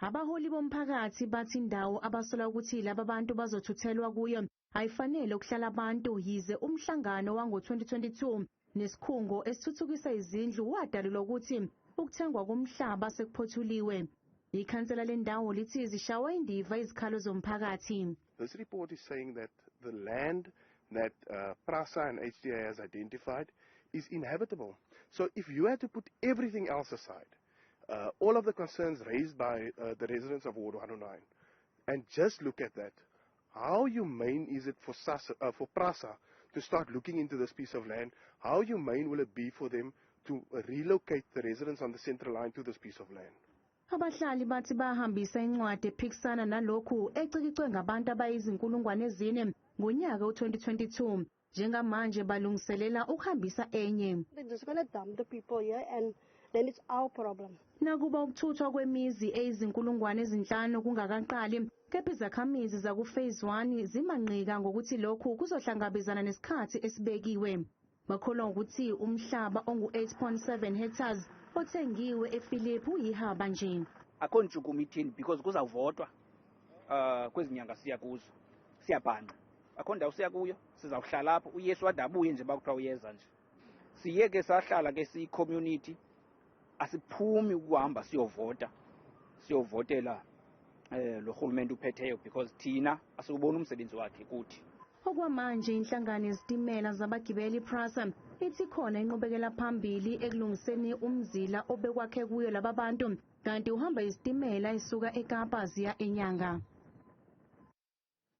Abaholi bomphakathi bathi indawo abasola ukuthi laba bantu bazothuthelwa kuyo ayifanele ukuhlala abantu, yize umhlangano wango-2022 nesikhungo esithuthukisa izindlu wadalulwa ukuthi ukuthengwa komhlaba sekuphothuliwe. Ikhansela lendawo lithi zishawa indiva izikhalo zomphakathi. This report is saying that the land that PRASA and HDA has identified is inhabitable. So if you had to put everything else aside, all of the concerns raised by the residents of Ward 109, and just look at that, how humane is it for PRASA to start looking into this piece of land? How humane will it be for them to relocate the residents on the central line to this piece of land? Abahlali bathi bahambisa incwadi ephikisana nalokhu ecikicwe ngabantu abayizinkulungwane ezine ngonyaka u-2022. Njengamanje balungiselela ukuhambisa enye. They're just going to dump the people here and then it's our problem. Nakuba ukuthuthwa kwemizi eyizinkulungwane ezinhlanu kungakaqali, kepha izakhamizi zaku-phase 1 zimanqika ngokuthi lokhu kuzohlangabezana nesikhathi esibekiwe. Bakholwa ukuthi umhlaba ongu-8.7 hectares othengiwe ePhilip uyihaba nje. Akho ntshukumo ithini because kuzavotwa kwezinyanga siya kuzo. Siyabhanqa. Akho ndawo siya kuyo, sizawuhlala lapho. uYesu wadabuye nje bakuthiwa uyeza nje. Siyeke sahlala ke siyi-community, asiphumi ukuhamba siyovotela lo hulumende uphetheyo because thina asubona umsebenzi wakhe kuthi. Okwamanje inhlangano yezitimela zabagibeli PRASA ithi khona inqubekela phambili ekulungiseni umzila obekwakhe kuyo laba bantu, kanti uhamba izitimela isuka eKapa ziya eNyanga.